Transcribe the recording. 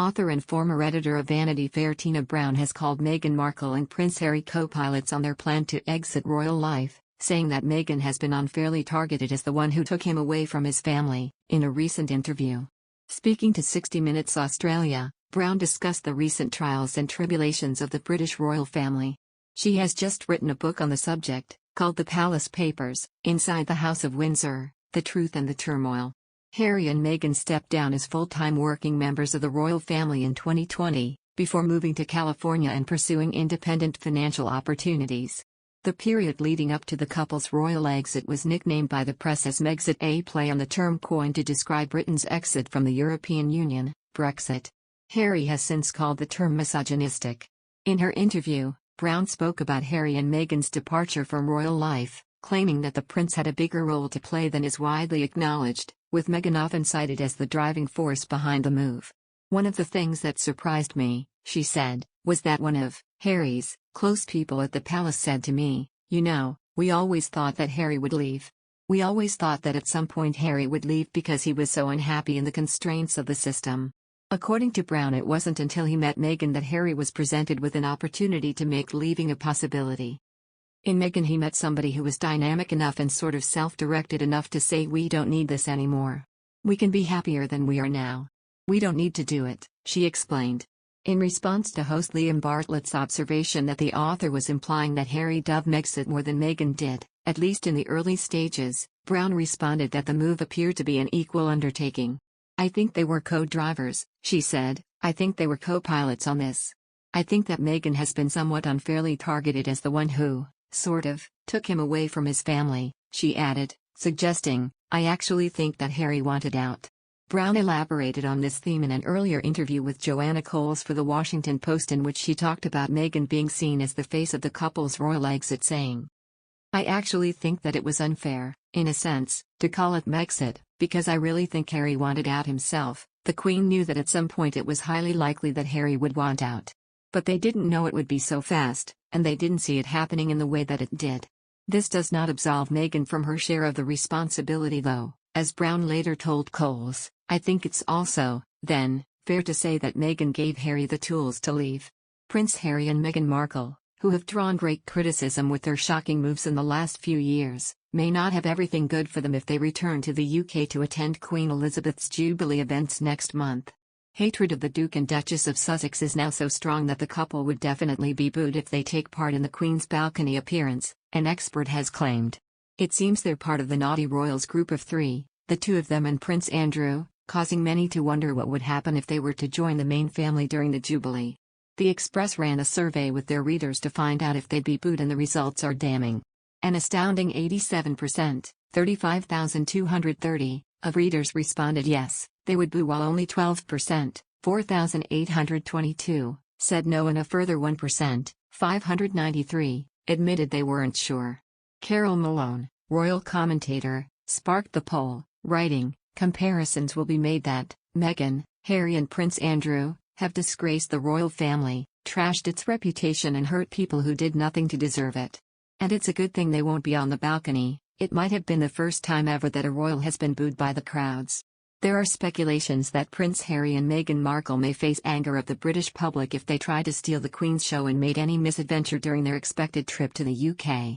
Author and former editor of Vanity Fair Tina Brown has called Meghan Markle and Prince Harry co-pilots on their plan to exit royal life, saying that Meghan has been unfairly targeted as the one who took him away from his family, in a recent interview. Speaking to 60 Minutes Australia, Brown discussed the recent trials and tribulations of the British royal family. She has just written a book on the subject, called The Palace Papers: Inside the House of Windsor, The Truth and the Turmoil. Harry and Meghan stepped down as full-time working members of the royal family in 2020, before moving to California and pursuing independent financial opportunities. The period leading up to the couple's royal exit was nicknamed by the press as Megxit, a play on the term coined to describe Britain's exit from the European Union, Brexit. Harry has since called the term misogynistic. In her interview, Brown spoke about Harry and Meghan's departure from royal life, claiming that the prince had a bigger role to play than is widely acknowledged, with Meghan often cited as the driving force behind the move. "One of the things that surprised me," she said, "was that one of Harry's close people at the palace said to me, 'You know, we always thought that Harry would leave. We always thought that at some point Harry would leave because he was so unhappy in the constraints of the system.'" According to Brown, it wasn't until he met Meghan that Harry was presented with an opportunity to make leaving a possibility. In Meghan, he met somebody who was dynamic enough and sort of self-directed enough to say, "We don't need this anymore. We can be happier than we are now. We don't need to do it," she explained. In response to host Liam Bartlett's observation that the author was implying that Harry dove Megxit more than Meghan did, at least in the early stages, Brown responded that the move appeared to be an equal undertaking. "I think they were co-drivers," she said. "I think they were co-pilots on this. I think that Meghan has been somewhat unfairly targeted as the one who, sort of, took him away from his family," she added, suggesting, "I actually think that Harry wanted out." Brown elaborated on this theme in an earlier interview with Joanna Coles for The Washington Post, in which she talked about Meghan being seen as the face of the couple's royal exit, saying, "I actually think that it was unfair, in a sense, to call it Megxit, because I really think Harry wanted out himself. The Queen knew that at some point it was highly likely that Harry would want out. But they didn't know it would be so fast, and they didn't see it happening in the way that it did." This does not absolve Meghan from her share of the responsibility, though, as Brown later told Coles. "I think it's also, then, fair to say that Meghan gave Harry the tools to leave." Prince Harry and Meghan Markle, who have drawn great criticism with their shocking moves in the last few years, may not have everything good for them if they return to the UK to attend Queen Elizabeth's Jubilee events next month. Hatred of the Duke and Duchess of Sussex is now so strong that the couple would definitely be booed if they take part in the Queen's balcony appearance, an expert has claimed. It seems they're part of the naughty royals group of three, the two of them and Prince Andrew, causing many to wonder what would happen if they were to join the main family during the Jubilee. The Express ran a survey with their readers to find out if they'd be booed, and the results are damning. An astounding 87%, 35,230, of readers responded yes, they would boo, while only 12%, 4,822, said no, and a further 1%, 593, admitted they weren't sure. Carol Malone, royal commentator, sparked the poll, writing, "Comparisons will be made that Meghan, Harry and Prince Andrew have disgraced the royal family, trashed its reputation and hurt people who did nothing to deserve it. And it's a good thing they won't be on the balcony. It might have been the first time ever that a royal has been booed by the crowds." There are speculations that Prince Harry and Meghan Markle may face anger of the British public if they try to steal the Queen's show and made any misadventure during their expected trip to the UK.